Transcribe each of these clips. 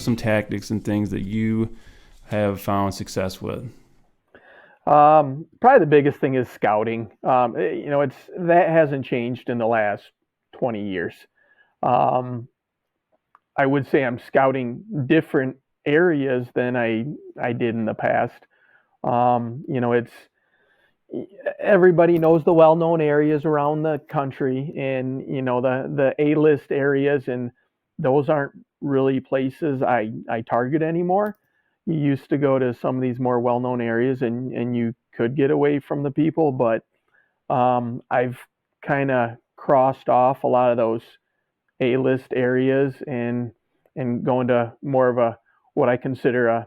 some tactics and things that you have found success with? Probably the biggest thing is scouting. It's that hasn't changed in the last 20 years. Um, I would say I'm scouting different areas than I did in the past. It's everybody knows the well-known areas around the country, and the A-list areas, and those aren't really places I target anymore. You used to go to some of these more well-known areas, and you could get away from the people, but I've kind of crossed off a lot of those A-list areas, and going to more of a what I consider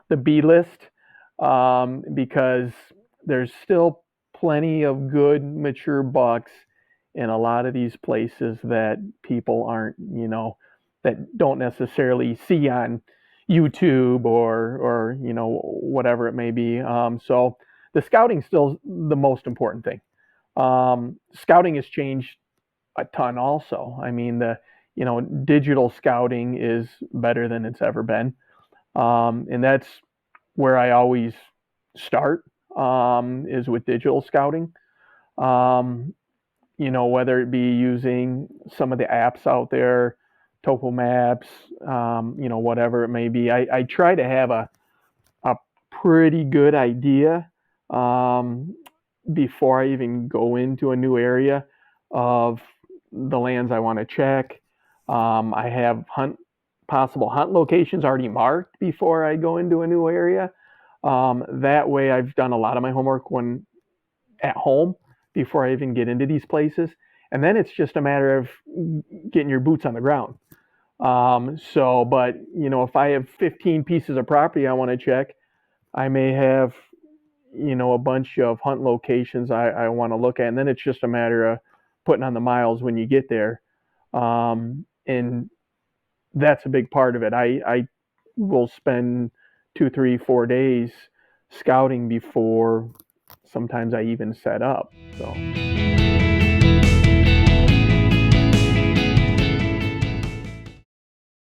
the B list, because there's still plenty of good mature bucks in a lot of these places that people aren't, that don't necessarily see on YouTube or whatever it may be. So the scouting's still the most important thing. Scouting has changed a ton also. I mean, the digital scouting is better than it's ever been, and that's where I always start, is with digital scouting. Um, whether it be using some of the apps out there, topo maps, whatever it may be. I try to have a pretty good idea, um, before I even go into a new area, of the lands I want to check. I have possible hunt locations already marked before I go into a new area. That way, I've done a lot of my homework when at home before I even get into these places. And then it's just a matter of getting your boots on the ground. But if I have 15 pieces of property I want to check, I may have, a bunch of hunt locations I want to look at. And then it's just a matter of putting on the miles when you get there. And that's a big part of it. I will spend 2, 3, 4 days scouting before sometimes I even set up. So.